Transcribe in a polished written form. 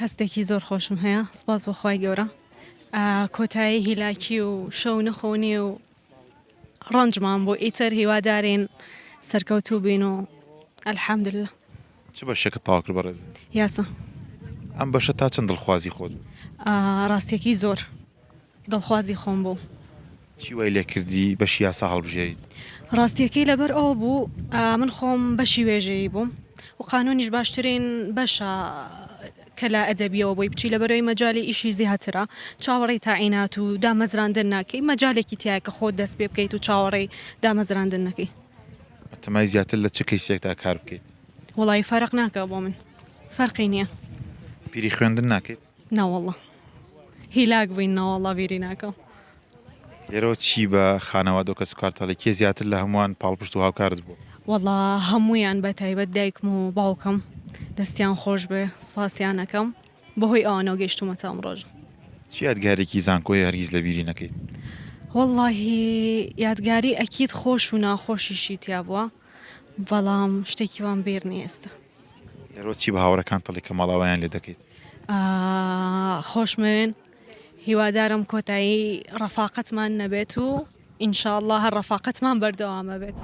هەستێکی زۆر خۆشم هەیە سپاس بەخوای گەورە کۆتایی هیلاکی و شەو نەخۆنی و ڕەنجمان بۆ ئیتر هیوادارین سەرکەوتوو بین و ئەلحەمدولله چ بەشێکە تاوا کرد بەڕێز یاسە ئەم بەشە تا چەند دڵخوازی خۆت بوو؟ ڕاستیەکی زۆر دڵخوازی خۆم بوو چی وای لێ کردی بەشی یاسا هەڵبژێریت؟ ڕاستیەکەی لەبەر ئەو بوو من خۆم بەشی وێژەیی بووم و قانونیش باشترین بەشە کە لا ئەدەبیەوە بۆی بچی لەبەرەوەی مەجای ئیشی زیاترە چاوەڕێی تاعینات و دامەزراندن ناکەی مەجالێکی تایە کە خۆت دەست پێ بکەیت و چاوەڕێی دامەزراندن نەکەی تەمای زیاتر لە چ کەیسێکدا کار بکەیت؟ وەڵی فەرق ناکە بۆ من فەرقی نییە پیری خوێندن ناکەیت؟ ناوەڵڵە هیلاک بووین ناوەڵڵا بیری ناکەم لێرەوە چی بە خانەوادە و کەس کارتەڵی کێ زیاتر لە هەمووان پاڵپشت و هاوکارت بوو؟ وەڵا هەموویان بە تایبەت دایکم و باوکم دەستیان خۆش بێ سپاسیانەکەم بەهۆی ئەوانەوە گەیشتومەتە ئەم ڕۆژ چی یادگارێکی زانکۆی هەرگیز لە بیری نەکەیت؟ وەڵڵاهی یادگاری ئەکید خۆش و ناخۆشیشی تیا بووە بەڵام شتێکی وان بیر نیە ئێستا لێرەوە چی بە هاوڕەکان تەڵی کە ماڵاوایان لێ دەکەیت؟ خۆشمێن هیوادارم کۆتایی ڕەفاقەتمان نەبێت و ئینشاءڵڵا هەر ڕەفاقەتمان بەردەوامە بێت